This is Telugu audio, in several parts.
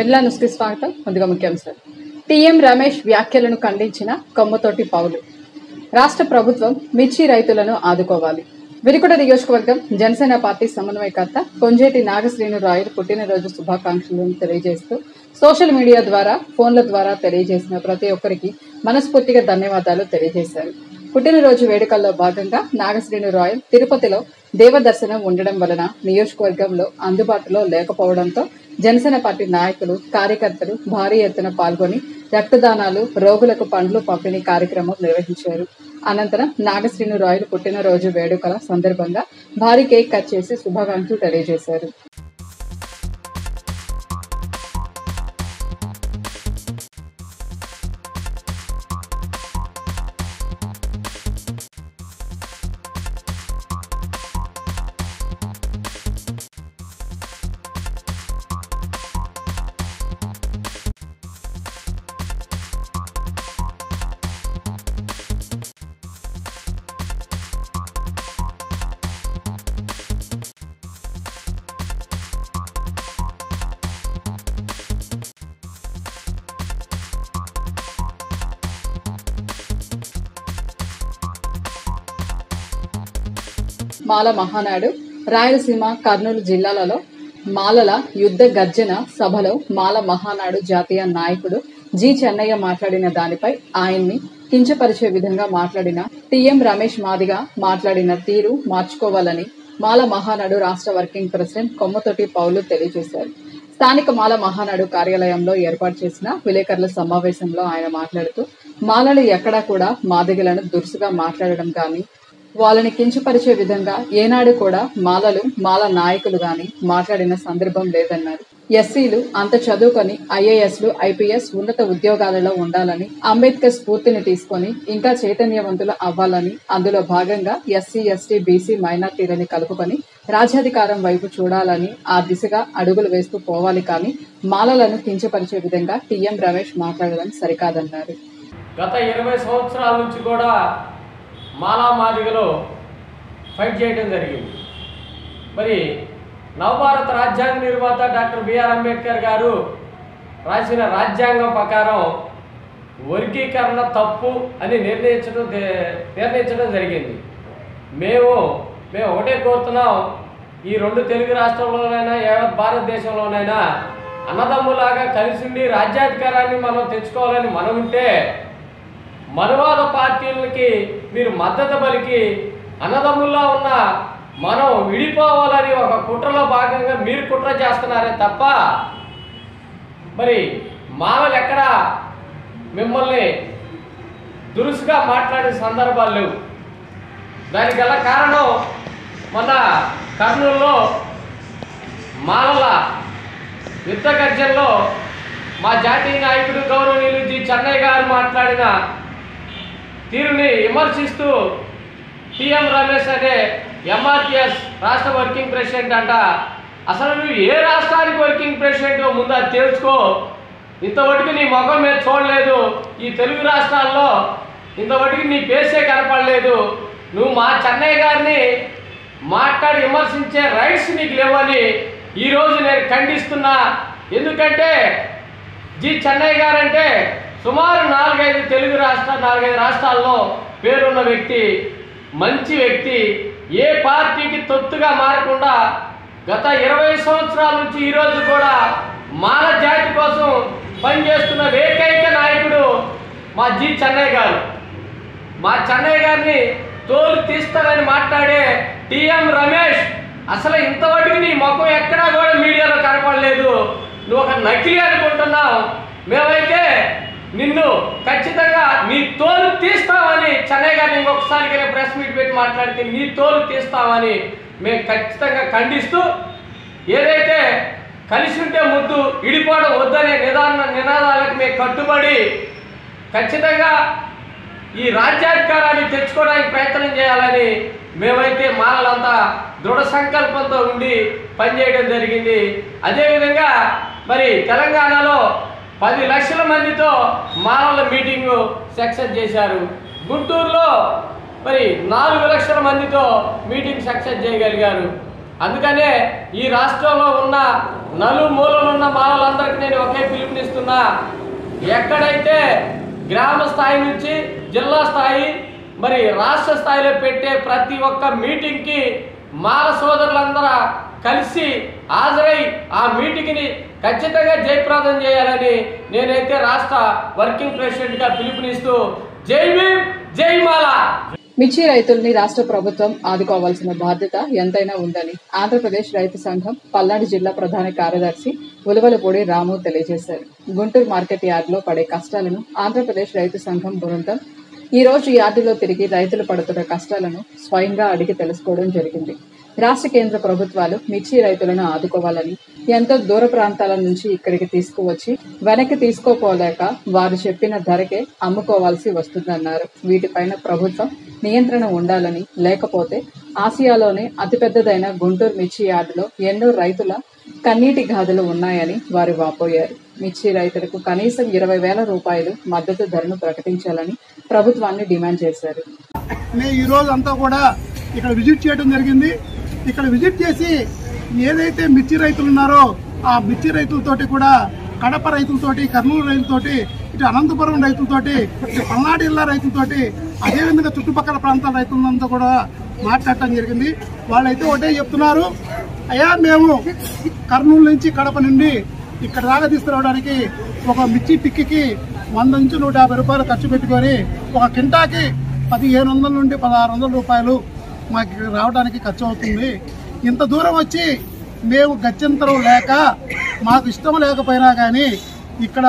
వెన్నెల న్యూస్కి స్వాగతం. ముందుగా ముఖ్యాంశాలు. టీఎం రమేష్ వ్యాఖ్యలను ఖండించిన కొమ్మతోటి పౌలు. రాష్ట్ర ప్రభుత్వం మిర్చి రైతులను ఆదుకోవాలి. వినుకొండ నియోజకవర్గం జనసేన పార్టీ సమన్వయకర్త కొంజేటి నాగశ్రీను రాయలు పుట్టినరోజు శుభాకాంక్షలను తెలియజేస్తూ సోషల్ మీడియా ద్వారా, ఫోన్ల ద్వారా తెలియజేసిన ప్రతి ఒక్కరికి మనస్ఫూర్తిగా ధన్యవాదాలు తెలియజేశారు. పుట్టినరోజు వేడుకల్లో భాగంగా నాగశ్రీను రాయల్ తిరుపతిలో దేవదర్శనం ఉండడం వలన నియోజకవర్గంలో అందుబాటులో లేకపోవడంతో జనసేన పార్టీ నాయకులు, కార్యకర్తలు భారీ ఎత్తున పాల్గొని రక్తదానాలు, రోగులకు పండ్లు పంపిణీ కార్యక్రమం నిర్వహించారు. అనంతరం నాగశ్రీను రాయల్ పుట్టినరోజు వేడుకల సందర్భంగా భారీ కేక్ కట్ చేసి శుభాకాంక్షలు తెలియజేశారు. మాల మహానాడు రాయలసీమ, కర్నూలు జిల్లాలలో మాలల యుద్ధ గర్జన సభలో మాల మహానాడు జాతీయ నాయకుడు జి చెన్నయ్య మాట్లాడిన దానిపై ఆయన్ని కించపరిచే విధంగా మాట్లాడిన టీఎం రమేష్ మాదిగా మాట్లాడిన తీరు మార్చుకోవాలని మాల మహానాడు రాష్ట్ర వర్కింగ్ ప్రెసిడెంట్ కొమ్మతోటి పౌలు తెలియజేశారు. స్థానిక మాల మహానాడు కార్యాలయంలో ఏర్పాటు చేసిన విలేకరుల సమావేశంలో ఆయన మాట్లాడుతూ మాలలు ఎక్కడా కూడా మాదిగలను దురుసుగా మాట్లాడడం కానీ, వాళ్ళని కించపరిచే విధంగా ఏనాడు కూడా మాలలు, మాల నాయకులు గాని మాట్లాడిన సందర్భం లేదన్నారు. ఎస్సీలు అంత చదువుకొని ఐఏఎస్లు, ఐపీఎస్ ఉన్నత ఉద్యోగాలలో ఉండాలని, అంబేద్కర్ స్ఫూర్తిని తీసుకొని ఇంకా చైతన్యవంతులు అవ్వాలని, అందులో భాగంగా ఎస్సీ, ఎస్టీ, బీసీ మైనార్టీలని కలుపుకొని రాజ్యాధికారం వైపు చూడాలని ఆ దిశగా అడుగులు వేస్తూ పోవాలి. కానీ మాలలను కించపరిచే విధంగా టీఎం రమేష్ మాట్లాడడం సరికాదన్నారు. గత 20 సంవత్సరాల నుంచి కూడా మాలా మాదిగలో ఫైట్ చేయడం జరిగింది. మరి నవభారత రాజ్యాంగ నిర్మాత డాక్టర్ బిఆర్ అంబేద్కర్ గారు రాసిన రాజ్యాంగం ప్రకారం వర్గీకరణ తప్పు అని నిర్ణయించడం జరిగింది. మేము ఒకటే కోరుతున్నాం, ఈ 2 తెలుగు రాష్ట్రాల్లోనైనా యావత్ భారతదేశంలోనైనా అన్నదమ్ములాగా కలిసి ఉండి రాజ్యాధికారాన్ని మనం తెచ్చుకోవాలని మనం ఉంటే, మనువాద పార్టీలకి మీరు మద్దతు పలికి అన్నదమ్ముల్లా ఉన్న మనం విడిపోవాలని ఒక కుట్రలో భాగంగా మీరు కుట్ర చేస్తున్నారే తప్ప మరి మాలలు ఎక్కడ మిమ్మల్ని దురుసుగా మాట్లాడే సందర్భాలు లేవు. దానికి గల కారణం మొన్న కర్నూలులో మాలల యుద్ధ గర్జనలో మా జాతీయ నాయకుడు గౌరవనీయులు జి చెన్నయ్య గారు మాట్లాడిన తీరుని విమర్శిస్తూ టీఎం రమేష్ అనే ఎంఆర్పిఎస్ రాష్ట్ర వర్కింగ్ ప్రెసిడెంట్ అంట, అసలు నువ్వు ఏ రాష్ట్రానికి వర్కింగ్ ప్రెసిడెంట్ ముందు అది తెలుసుకో, ఇంతవరకు నీ ముఖం మీద చూడలేదు, ఈ తెలుగు రాష్ట్రాల్లో ఇంతవరకు నీ పేసే కనపడలేదు, నువ్వు మా చెన్నయ్య గారిని మాట్లాడి విమర్శించే రైట్స్ నీకు లేవని ఈరోజు నేను ఖండిస్తున్నా. ఎందుకంటే జి చెన్నయ్య గారు అంటే సుమారు 4-5 రాష్ట్రాల్లో పేరున్న వ్యక్తి, మంచి వ్యక్తి, ఏ పార్టీకి తొత్తుగా మారకుండా గత 20 సంవత్సరాల నుంచి ఈరోజు కూడా మాల జాతి కోసం పనిచేస్తున్న ఏకైక నాయకుడు మా జి చెన్నయ్య గారు. మా చెన్నయ్య గారిని తోలు తీస్తానని మాట్లాడే టీఎం రమేష్, అసలు ఇంతవరకు నీ ముఖం ఎక్కడా కూడా మీడియాలో కనపడలేదు, నువ్వు ఒక నకిలీ అనుకుంటున్నావు. మేమైతే నిన్ను ఖచ్చితంగా నీ తోలు తీస్తామని చెన్నయ్య గారిని ఇంకొకసారి ప్రెస్ మీట్ పెట్టి మాట్లాడితే నీ తోలు తీస్తామని మేము ఖచ్చితంగా ఖండిస్తూ, ఏదైతే కలిసి ఉంటే ముద్దు విడిపోవడం వద్దనే నినాదాలకు మేము కట్టుబడి ఖచ్చితంగా ఈ రాజ్యాధికారాన్ని తెచ్చుకోవడానికి ప్రయత్నం చేయాలని మేమైతే మాలలంతా దృఢ సంకల్పంతో ఉండి పనిచేయడం జరిగింది. అదేవిధంగా మరి తెలంగాణలో 10 లక్షల మందితో మాలల మీటింగు సక్సెస్ చేశారు. గుంటూరులో మరి 4 లక్షల మందితో మీటింగ్ సక్సెస్ చేయగలిగారు. అందుకనే ఈ రాష్ట్రంలో ఉన్న నలుమూలలున్న మాలలందరికీ నేను ఒకే పిలుపునిస్తున్నా, ఎక్కడైతే గ్రామ స్థాయి నుంచి జిల్లా స్థాయి మరి రాష్ట్ర స్థాయిలో పెట్టే ప్రతి ఒక్క మీటింగ్కి మాల సోదరులందరూ కలిసి హాజరై ఆ మీటింగ్ని ఖచ్చితంగా జయప్రదం చేయాలని నేనైతే రాష్ట్ర వర్కింగ్ ప్రెసిడెంట్గా పిలుపునిస్తూ జై భీమ్ జై మాల. మిర్చి రైతుల్ని రాష్ట్ర ప్రభుత్వం ఆదుకోవాల్సిన బాధ్యత ఎంతైనా ఉందని ఆంధ్రప్రదేశ్ రైతు సంఘం పల్నాడు జిల్లా ప్రధాన కార్యదర్శి ఉలవలపూడి రాము తెలియజేశారు. గుంటూరు మార్కెట్ యార్డులో పడే కష్టాలను ఆంధ్రప్రదేశ్ రైతు సంఘం బృందం ఈ రోజు యార్డులో తిరిగి రైతులు పడుతున్న కష్టాలను స్వయంగా అడిగి తెలుసుకోవడం జరిగింది. రాష్ట్ర కేంద్ర ప్రభుత్వాలు మిర్చి రైతులను ఆదుకోవాలని, ఎంతో దూర ప్రాంతాల నుంచి ఇక్కడికి తీసుకువచ్చి వెనక్కి తీసుకోపోలేక వారు చెప్పిన ధరకే అమ్ముకోవాల్సి వస్తుందన్నారు. వీటిపైన ప్రభుత్వం నియంత్రణ ఉండాలని, లేకపోతే ఆసియాలోనే అతిపెద్దదైన గుంటూరు మిర్చి యార్డులో ఎన్నో రైతుల కన్నీటి గాథలు ఉన్నాయని వారు వాపోయారు. మిర్చి రైతులకు కనీసం 20,000 రూపాయలు మద్దతు ధరను ప్రకటించాలని ప్రభుత్వాన్ని డిమాండ్ చేశారు. ఈ రోజు అంతా కూడా ఇక్కడ విజిట్ చేయడం జరిగింది. ఇక్కడ విజిట్ చేసి ఏదైతే మిర్చి రైతులు ఉన్నారో ఆ మిర్చి రైతులతోటి కూడా, కడప రైతులతోటి, కర్నూలు రైతులతోటి, ఇటు అనంతపురం రైతులతోటి, ఇటు పల్నాడు జిల్లా రైతులతోటి, అదేవిధంగా చుట్టుపక్కల ప్రాంతాల రైతులంతా కూడా మాట్లాడటం జరిగింది. వాళ్ళైతే ఒకటే చెప్తున్నారు, అయ్యా మేము కర్నూలు నుంచి కడప నుండి ఇక్కడ దాకా తీసుకురావడానికి ఒక మిర్చి టిక్కి 100 నుంచి 150 రూపాయలు ఖర్చు పెట్టుకొని ఒక కింటాకి 1,500 నుండి 1,600 రూపాయలు మాకు రావడానికి ఖర్చు అవుతుంది. ఇంత దూరం వచ్చి మేము గత్యంతరం లేక, మాకు ఇష్టం లేకపోయినా కానీ ఇక్కడ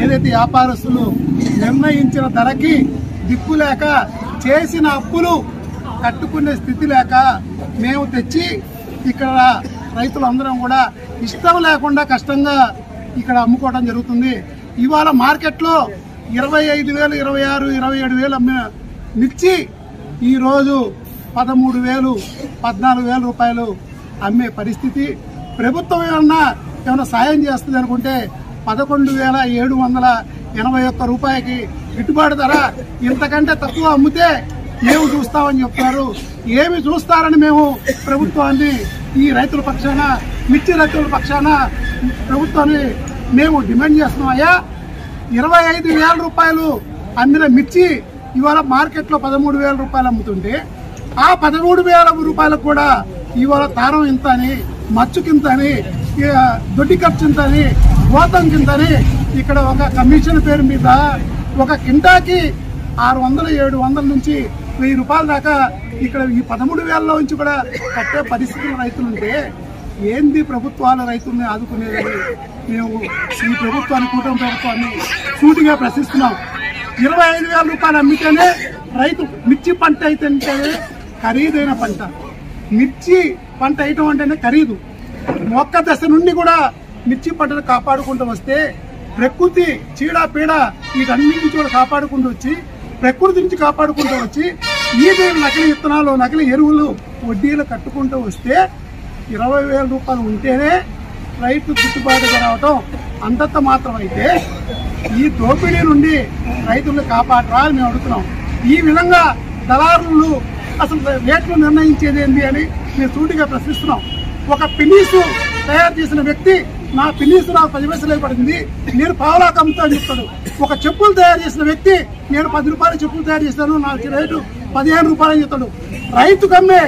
ఏదైతే వ్యాపారస్తులు నిర్ణయించిన ధరకి దిక్కు లేక, చేసిన అప్పులు కట్టుకునే స్థితి లేక మేము తెచ్చి ఇక్కడ రైతులందరం కూడా ఇష్టం లేకుండా కష్టంగా ఇక్కడ అమ్ముకోవడం జరుగుతుంది. ఇవాళ మార్కెట్లో 25,000, 26,000, 27,000 అమ్మిన మిర్చి ఈరోజు 13,000, 14,000 రూపాయలు అమ్మే పరిస్థితి. ప్రభుత్వం ఏమన్నా సాయం చేస్తుంది అనుకుంటే 11,781 రూపాయలకి గిట్టుబాటు ధర, ఇంతకంటే తక్కువ అమ్మితే మేము చూస్తామని చెప్తారు. ఏమి చూస్తారని మేము ప్రభుత్వాన్ని, ఈ రైతుల పక్షాన, మిర్చి రైతుల పక్షాన ప్రభుత్వాన్ని మేము డిమాండ్ చేస్తున్నాం. అయ్యా 25,000 రూపాయలు అమ్మిన మిర్చి ఇవాళ మార్కెట్లో 13,000 రూపాయలు అమ్ముతుంటే, ఆ 13,000 రూపాయలకు కూడా ఇవాళ తారం ఇంత అని, మచ్చుకింత అని, దొడ్డి ఖర్చు ఇంత అని, గోతం కింత అని ఇక్కడ ఒక కమిషన్ పేరు మీద ఒక కింటాకి 600, 700 నుంచి 1000 రూపాయల దాకా ఇక్కడ ఈ 13,000లో నుంచి కూడా కట్టే పరిస్థితులు రైతులుంటే ఏంది ప్రభుత్వాలు రైతుల్ని ఆదుకునేదని మేము ఈ ప్రభుత్వాన్ని, కూటమి ప్రభుత్వాన్ని సూటిగా ప్రశ్నిస్తున్నాం. 25,000 రూపాయలు అమ్మితేనే రైతు మిర్చి పంట అయితే ఖరీదైన పంట. మిర్చి పంట వేయటం అంటేనే ఖరీదు. మొక్క దశ నుండి కూడా మిర్చి పంటను కాపాడుకుంటూ వస్తే, ప్రకృతి చీడ వీటన్నిటి నుంచి కూడా కాపాడుకుంటూ వచ్చి, ప్రకృతి నుంచి కాపాడుకుంటూ వచ్చి, ఈ నకిలీ విత్తనాలు, నకిలీ ఎరువులు, వడ్డీలు కట్టుకుంటూ వస్తే 20,000 రూపాయలు ఉంటేనే రైతు గిట్టుబాటు రావటం అంతంత మాత్రం అయితే ఈ దోపిడీ నుండి రైతులను కాపాడరా అని మేము అడుగుతున్నాం. ఈ విధంగా దళారులు అసలు రేట్లు నిర్ణయించేది ఏంటి అని మేము సూటిగా ప్రశ్నిస్తున్నాం. ఒక పినీసు తయారు చేసిన వ్యక్తి, నా పినీసు నాకు 10 పైసలు పడింది, నేను పావులాకు అమ్ముతా అని చెప్తాడు. ఒక చెప్పులు తయారు చేసిన వ్యక్తి, నేను 10 రూపాయలు చెప్పులు తయారు చేస్తాను, నాకు రేటు 15 రూపాయలు అని చెప్తాడు. రైతు కమ్మే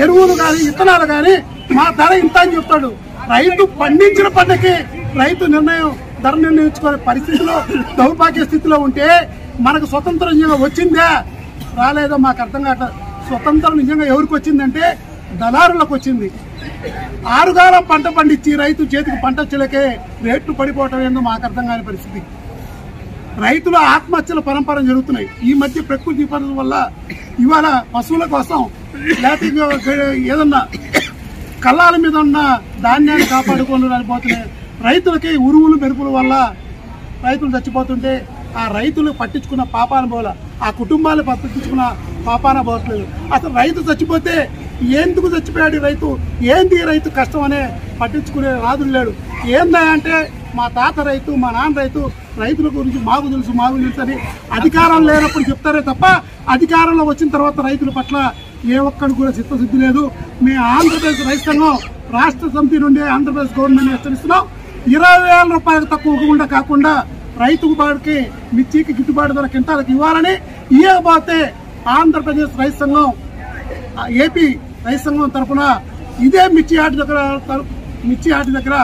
ఎరువులు కానీ, విత్తనాలు కానీ మా ధర ఇంత అని చెప్తాడు. రైతు పండించిన పంటకి రైతు ధర నిర్ణయించుకునే పరిస్థితిలో, దౌర్భాగ్య స్థితిలో ఉంటే మనకు స్వతంత్రం నిజంగా వచ్చిందా రాలేదో మాకు అర్థం కావట్లేదు. స్వతంత్రం నిజంగా ఎవరికి వచ్చిందంటే దళారులకు వచ్చింది. ఆరుగాలం పంట పండించి రైతు చేతికి పంట వచ్చలకే రేట్లు పడిపోవటం ఏందో మాకు అర్థం కాని పరిస్థితి. రైతుల ఆత్మహత్యల పరంపర జరుగుతున్నాయి. ఈ మధ్య ప్రకృతి విపత్తుల వల్ల ఇవాళ పశువుల కోసం లేకపోతే ఏదన్నా కళ్ళాల మీద ఉన్న ధాన్యాన్ని కాపాడుకోవడానికి పోతున్నాయి. రైతులకి ఉరువులు మెరుపుల వల్ల రైతులు చచ్చిపోతుంటే ఆ రైతులు పట్టించుకున్న పాపాన పోల, ఆ కుటుంబాలు పట్టించుకున్న పాపాన పోవట్లేదు. అసలు రైతు చచ్చిపోతే ఎందుకు చచ్చిపోయాడు రైతు, ఏంది రైతు కష్టం అనే పట్టించుకునే రాజులు లేడు. ఏందా అంటే మా తాత రైతు, మా నాన్న రైతు, రైతుల గురించి మాకు తెలుసు అని అధికారం లేనప్పుడు చెప్తారే తప్ప, అధికారంలో వచ్చిన తర్వాత రైతుల పట్ల ఏ ఒక్కడు కూడా చిత్తశుద్ధి లేదు. మేము ఆంధ్రప్రదేశ్ రైతు సంఘం రాష్ట్ర సమితి నుండి ఆంధ్రప్రదేశ్ గవర్నమెంట్ హెచ్చరిస్తున్నాం. 20,000 రూపాయలకు తక్కువ కాకుండా రైతుకు బాడికి మిర్చికి గిట్టుబాటు ధర కింటాలకు ఇవ్వాలని, ఇవ్వకపోతే ఆంధ్రప్రదేశ్ రైతు సంఘం ఏపీ రైతు సంఘం తరఫున ఇదే మిర్చి ఆటి దగ్గర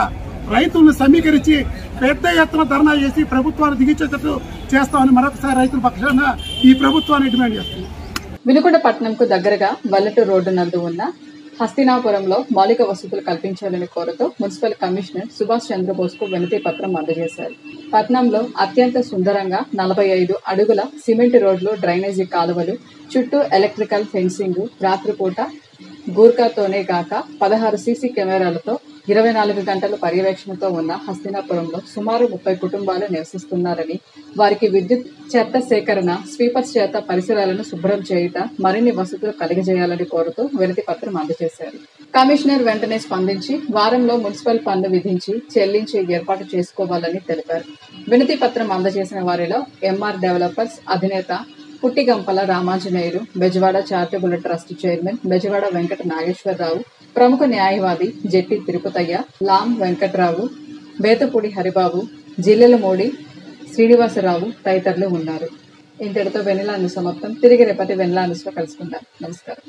రైతులను సమీకరించి పెద్ద ఎత్తున ధర్నా చేసి ప్రభుత్వాన్ని దిగిచేటట్టు చేస్తామని మరొకసారి రైతుల పక్షాన ఈ ప్రభుత్వాన్ని డిమాండ్ చేస్తుంది. వినుకొండ పట్టణంకు దగ్గరగా వల్లటూరు రోడ్డు నందు ఉన్న హస్తినాపురంలో మౌలిక వసతులు కల్పించాలని కోరుతూ మున్సిపల్ కమిషనర్ సుభాష్ చంద్రబోస్కు వినతి పత్రం అందజేశారు. పట్టణంలో అత్యంత సుందరంగా 45 అడుగుల సిమెంట్ రోడ్లు, డ్రైనేజీ కాలువలు, చుట్టూ ఎలక్ట్రికల్ ఫెన్సింగ్, రాత్రిపూట గూర్ఖాతోనే గాక 16 సీసీ కెమెరాలతో 24 గంటల పర్యవేక్షణతో ఉన్న హస్తినాపురంలో సుమారు 30 కుటుంబాలు నివసిస్తున్నారని, వారికి విద్యుత్, చెత్త సేకరణ, స్వీపర్స్ చేత పరిసరాలను శుభ్రం చేయుట, మరిన్ని వసతులు కలిగజేయాలని కోరుతూ వినతి పత్రం అందజేశారు. కమిషనర్ వెంటనే స్పందించి వారంలో మున్సిపల్ పన్ను విధించి చెల్లించి ఏర్పాటు చేసుకోవాలని తెలిపారు. వినతి పత్రం అందజేసిన వారిలో ఎంఆర్ డెవలపర్స్ అధినేత Puttigampala Ramanjaneyulu, Bezawada charitable trust chairman Bezawada Venkata Nageswararao, ప్రముఖ న్యాయవాది జెట్టి తిరుపతయ్య, లాం వెంకట్రావు, బేతపూడి హరిబాబు, జిల్లెలమూడి శ్రీనివాసరావు తదితరులు ఉన్నారు. ఇంతటితో వెన్నెల న్యూస్ సమాప్తం. తిరిగి రేపటి వెన్నెల న్యూస్లో కలుసుకుందాం. నమస్కారం.